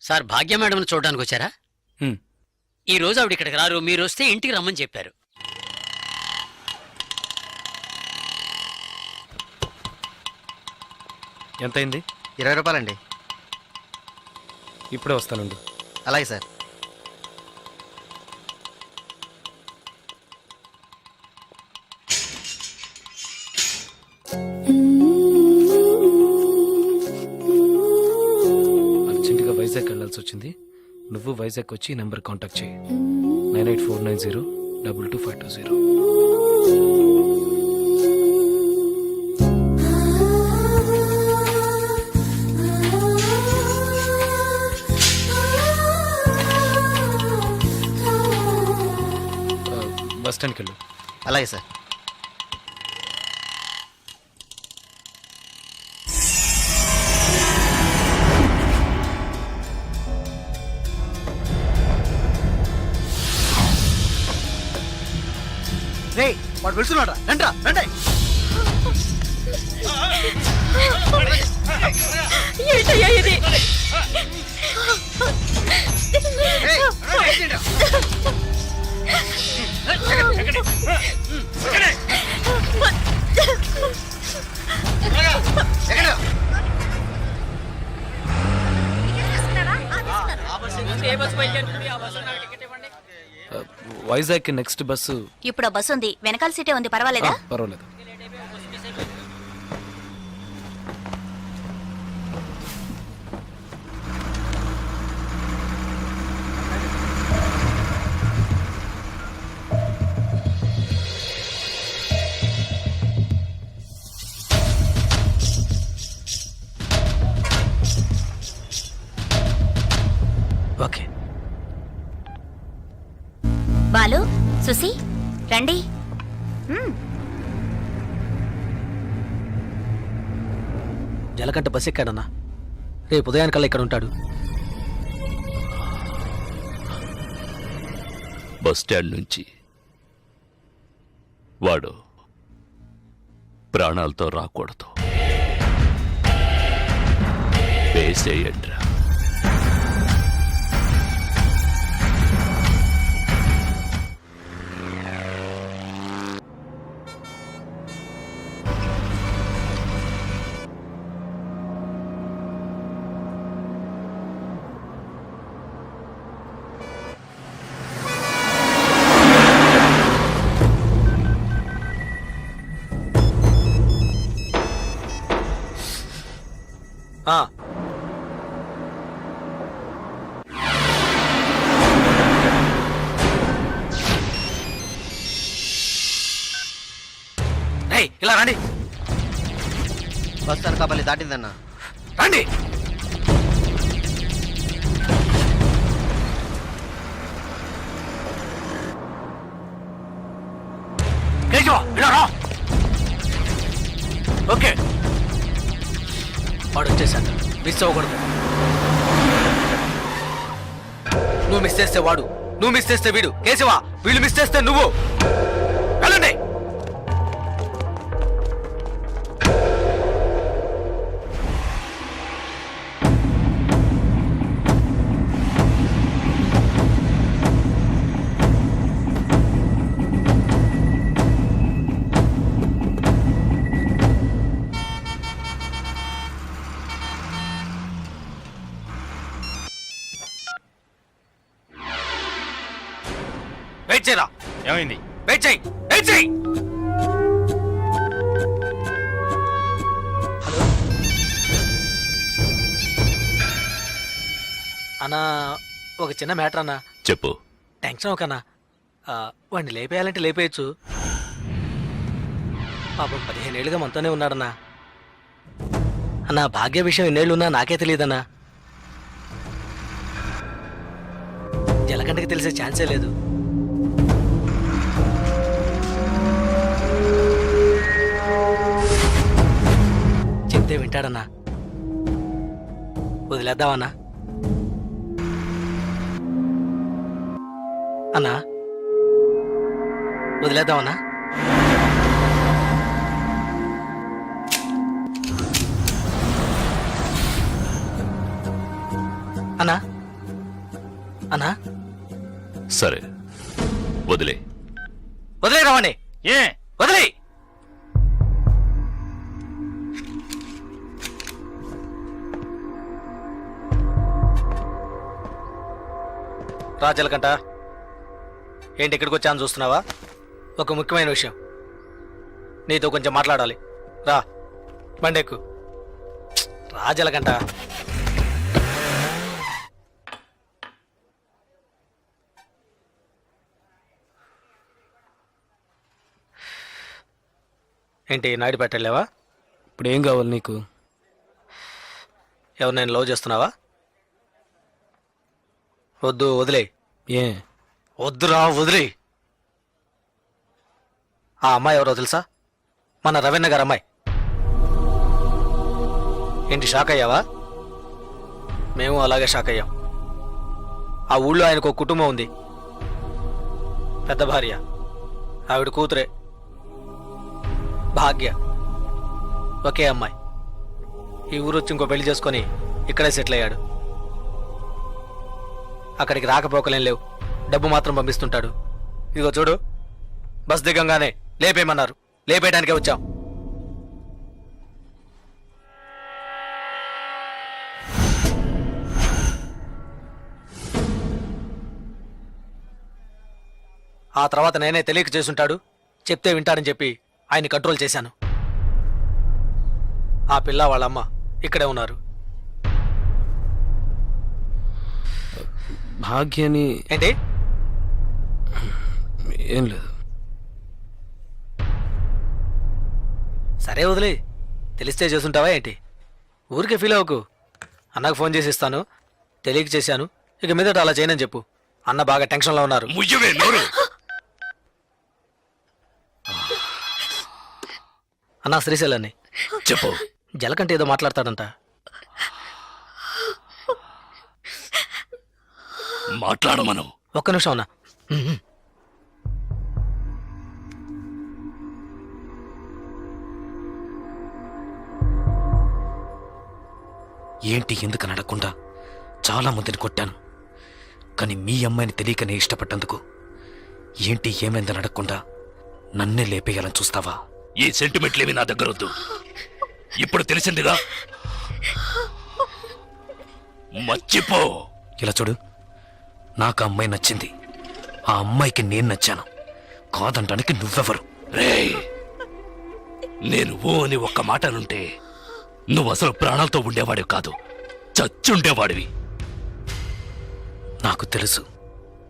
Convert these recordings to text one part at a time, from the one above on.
Sir భాగ్య madam చూడడానికి వచ్చారా? ఈ రోజు ఆవిడ ఇక్కడికి రారు, మీరు వస్తే ఇంటికి రమ్మని చెప్పారు. ఎంతైంది? 20 రూపాయలండి. ఇప్పుడే వస్తానండి. అలాగే సార్. అర్జెంటుగా వైజాగ్ వెళ్ళాల్సి వచ్చింది. నువ్వు వైజాగ్ వచ్చి ఈ నెంబర్ కాంటాక్ట్ చేయి. 9849022520. బస్ స్టాండ్కి వెళ్ళు. అలాగే సార్. వాడు వెళ్తున్నాడు. రండ్రా రండి. వైజాగ్ కి నెక్స్ట్ బస్సు. ఇప్పుడు ఆ బస్సు ఉంది, వెనకాల సీటే ఉంది, పర్వాలేదా? పర్వాలేదు. ఓకే. బాలు, సుసి, రండి. జలకంట బస్ ఎక్కాడన్నా. రేపు ఉదయానికల్లా ఇక్కడ ఉంటాడు. బస్ స్టాండ్ నుంచి వాడు ప్రాణాలతో రాకూడదు. వేసేయండ్రా. ఇలా రండి. బస్ అనకాపల్లి దాటిందన్నా. రండి. ఓకే, వాడు వచ్చేసాడు. మిస్ అవ్వకూడదు. నువ్వు మిస్ చేస్తే వాడు, నువ్వు మిస్ చేస్తే వీడు. కేశవా, వీళ్ళు మిస్ చేస్తే నువ్వు. వెళ్ళండి. వెయిట్ చేయరా. ఏమైంది? వెయిట్ చేయి, వెయిట్ చేయి. హలో అన్నా, ఒక చిన్న మ్యాటర్ అన్నా. చెప్పు. టెన్షన్ ఒకన్నా. వాడిని లేపేయాలంటే లేపేయచ్చు. పాపం 15 ఏళ్ళుగా మనతోనే ఉన్నాడన్నా. అన్నా, భాగ్య విషయం ఎన్నేళ్ళు ఉన్నా నాకే తెలియదన్నా. జలకంటకి తెలిసే ఛాన్సే లేదు. చెప్తే వింటాడన్నా. వదిలేద్దామన్నా. అన్నా, వదిలేద్దామన్నా. అన్నా అన్నా సరే వదిలే. వదిలే రావండి. ఏ వదిలే. రాజలకంట ఏంటి ఇక్కడికి వచ్చాను చూస్తున్నావా? ఒక ముఖ్యమైన విషయం నీతో కొంచెం మాట్లాడాలి. రా బండెక్కు. రాజలకంట ఏంటి నాయుడుపేట వెళ్ళావా? ఇప్పుడు ఏం కావాలి నీకు? ఎవరు నేను లవ్ చేస్తున్నావా? వద్దు వదిలే. ఏ వద్దురా వదిలే. ఆ అమ్మాయి ఎవరో తెలుసా? మన రవీణ గారు అమ్మాయి. ఏంటి షాక్ అయ్యావా? మేము అలాగే షాక్ అయ్యాం. ఆ ఊళ్ళో ఆయనకు ఒక కుటుంబం ఉంది, పెద్ద భార్య, ఆవిడ కూతురే భాగ్య, ఒకే అమ్మాయి. ఈ ఊరు వచ్చి ఇంకో పెళ్లి చేసుకొని ఇక్కడే సెటిల్ అయ్యాడు. అక్కడికి రాకపోకలేం లేవు, డబ్బు మాత్రం పంపిస్తుంటాడు. ఇదిగో చూడు, బస్ దిగంగానే లేపేయమన్నారు, లేపేయడానికే వచ్చాం. ఆ తర్వాత నేనే తెలియక చేసుంటాడు, చెప్తే వింటాడని చెప్పి ఆయన్ని కంట్రోల్ చేశాను. ఆ పిల్ల వాళ్ళమ్మ ఇక్కడే ఉన్నారు. భాగ్యని ఏంటి? ఏం లేదు. సరే వదిలే. తెలిస్తే చేసుంటావా ఏంటి? ఊరికే ఫీల్ అవ్వకు. అన్నకు ఫోన్ చేసి ఇస్తాను, తెలియక చేశాను, ఇక మీదట అలా చేయనని చెప్పు. అన్న బాగా టెన్షన్లో ఉన్నారు. ముయ్యవే నోరు. అన్న శ్రీశైలాన్ని చెప్పు. జలకంటే ఏదో మాట్లాడతాడంట. మాట్లాడమను. ఒక్క నిమిషం అన్నా. ఏంటి ఎందుకు అడగకుండా చాలా మందిని కొట్టాను, కానీ మీ అమ్మాయిని తెలియకనే ఇష్టపడ్డందుకు ఏంటి ఏమైందని అడగకుండా నన్నే లేపేయాలని చూస్తావా? ఈ సెంటిమెంట్లేవి నా దగ్గర వద్దు. ఇప్పుడు తెలిసిందిగా, మర్చిపో. ఇలా చూడు, నాకు ఆ అమ్మాయి నచ్చింది, ఆ అమ్మాయికి నేను నచ్చాను. కాదంటానికి నువ్వెవరు? రేయ్, నేను ఓ అని ఒక్క మాట అనుంటే నువ్వు అసలు ప్రాణాలతో ఉండేవాడివి కాదు, చచ్చుండేవాడివి. నాకు తెలుసు,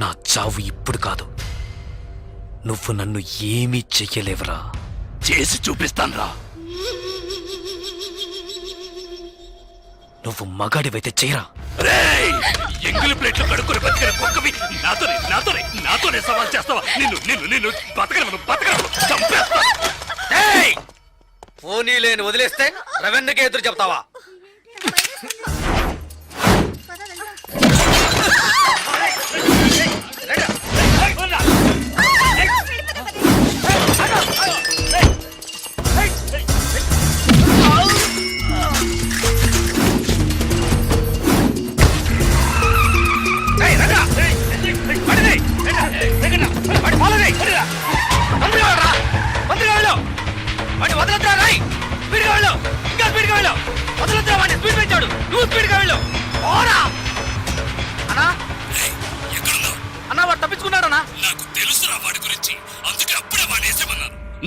నా చావు ఇప్పుడు కాదు. నువ్వు నన్ను ఏమీ చెయ్యలేవురా. చేసి చూపిస్తాన్రా. నువ్వు మగాడివైతే చేయరా. రేయ్, ఎంగిలి ప్లేట్లు కడుక్కుని బతికిన కుక్కవి నాతోనే సవాల్ చేస్తావా? నిన్ను బతకను చంపేస్తా. పోనీ లేని వదిలేస్తే రవెన్నకే ఎదురు చెప్తావా?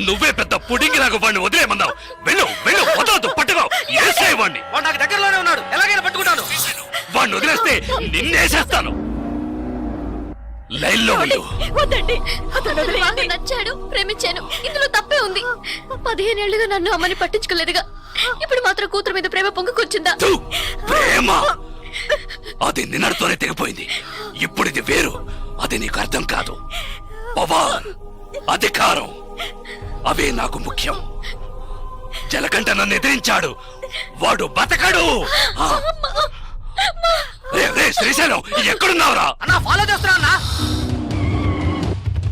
నువ్వే పెద్ద పుడింగి నాకు వాడిని వదిలేయమన్నావు. వెళ్ళు వదలదు, పట్టుకో, వేసేవాడిని. వాడు నాకు దగ్గరలోనే ఉన్నాడు, ఎలాగైనా పట్టుకుంటాను. వాడిని వదిలేస్తే నిన్నేసేస్తాను. లైన్లో వెళ్ళు. వద్దండి, నాకు నచ్చాడు, ప్రేమించాను, ఇందులో తప్పే ఉంది. 15 ఏళ్లుగా నన్ను అమ్మని పట్టించుకోలేదుగా, ఇప్పుడు మాత్రం కూతురు మీద ప్రేమ పొంగుకొచ్చిందా? థు, ప్రేమ అది నిన్నటితోనే తెగిపోయింది. ఇప్పుడు ఇది వేరు, అది నీకు అర్థం కాదు. పవర్, అధికారం అవే నాకు ముఖ్యం. జలకంట నన్ను ఎదిరించాడు, వాడు బతకడు. రే శ్రీశైలం, ఎక్కడున్నావురా? అన్నా ఫాలో చేస్తున్నా.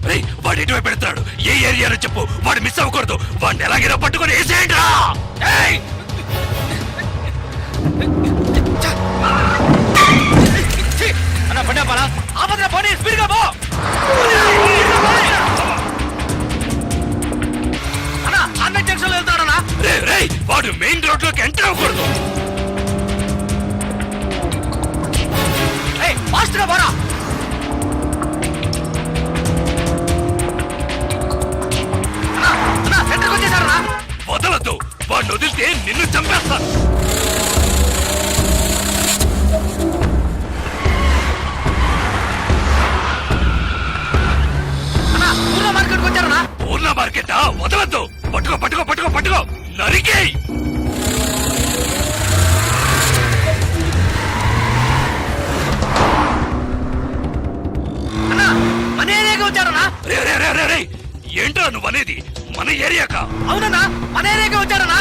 రే, వాడు ఎటువైపు పెడతాడు? ఏ ఏరియాలో చెప్పు, వాడు మిస్ అవ్వకూడదు. వాడిని ఎలాగైనా పట్టుకొని వేసేయండి రా. అన్నా పడ్డా పోనీ స్పీడ్ గా పో అన్నా అన్న జంక్షన్ లో వెళ్తాడన్నా రే వాడు మెయిన్ రోడ్ లోకి ఎంటర్ అవ్వకూడదు. ఫాస్ట్ గా పోరా అన్నా సెంటర్కి వచ్చేసారన్నా వదలద్దు, వాడిని వదిలితే నిన్ను చంపేస్తాను. అన్నా పూర్ణ మార్కెట్కి వచ్చారన్నా పూర్ణ మార్కెట్ వదలద్దు, పట్టుకో పట్టుకో పట్టుకో పట్టుకో నరికేయ్. అన్నా మన ఏరియాకి వచ్చారన్నా రే రే రే రే రే ఏంట్రా నువ్వు అనేది? మన ఏరియాకా? అవునన్నా మన ఏరియాకి వచ్చారన్నా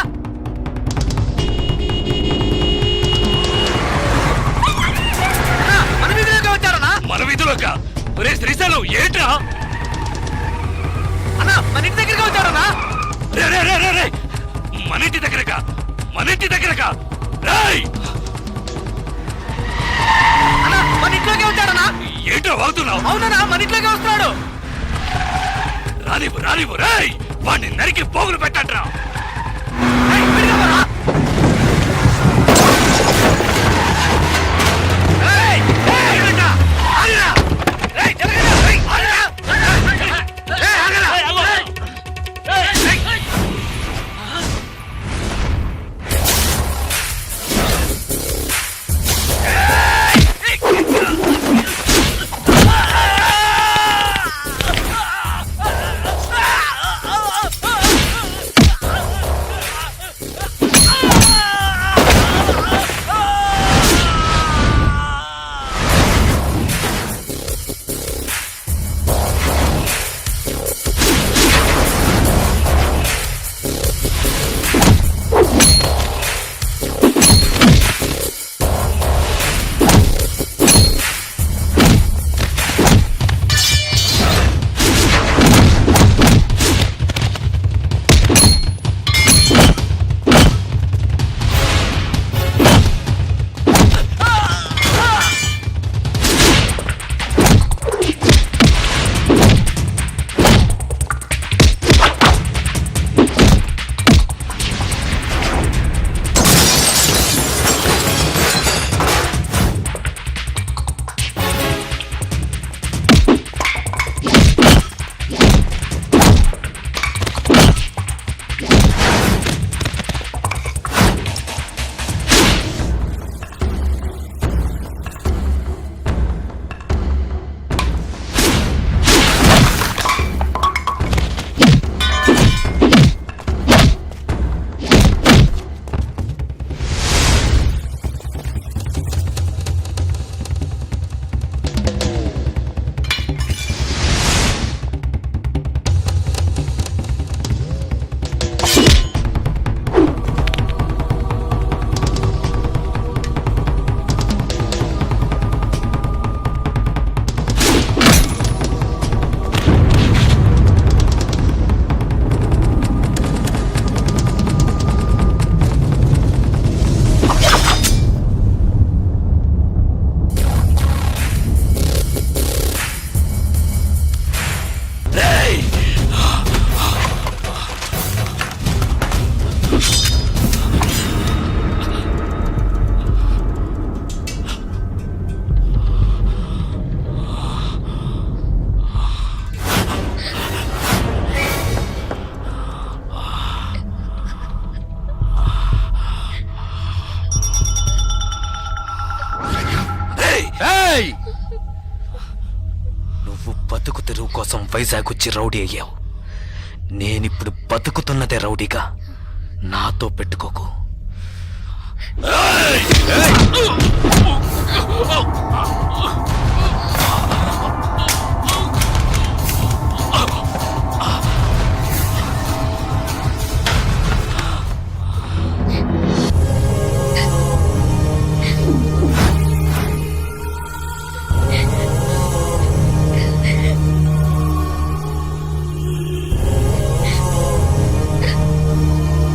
అన్నా, మన వీధిలోకి వచ్చారన్నా మన వీధిలోకా? రే శ్రీశైలం ఏంట్రా? అన్నా మన ఇంటి దగ్గరికి వచ్చారన్నా రే రే రే రే రే మన ఇంటి దగ్గరకా? మన ఇంటి దగ్గరకా? రేయ్ అన్నా మన ఇంట్లోకి వచ్చారన్నా ఏంట్రా వాగుతున్నావు? అవునన్నా మన ఇంట్లోకి వస్తున్నాడు రానివ్వు రానివ్వు రేయ్ వాడిని నరికి పోగులు పెట్టండ్రా. ఏయ్, విడిగా పోరా. ఏయ్, ఏయ్, విడిగా. ఆగురా. ఏయ్, జరగరా. ఏయ్, ఆగురా. ఏయ్, ఆగురా. ఏయ్, ఏయ్. నువ్వు బతుకు తెరువు కోసం వైజాగ్ వచ్చి రౌడీ అయ్యావు. నేనిప్పుడు బతుకుతున్నదే రౌడీగా. నాతో పెట్టుకోకు. ఏయ్! ఏయ్!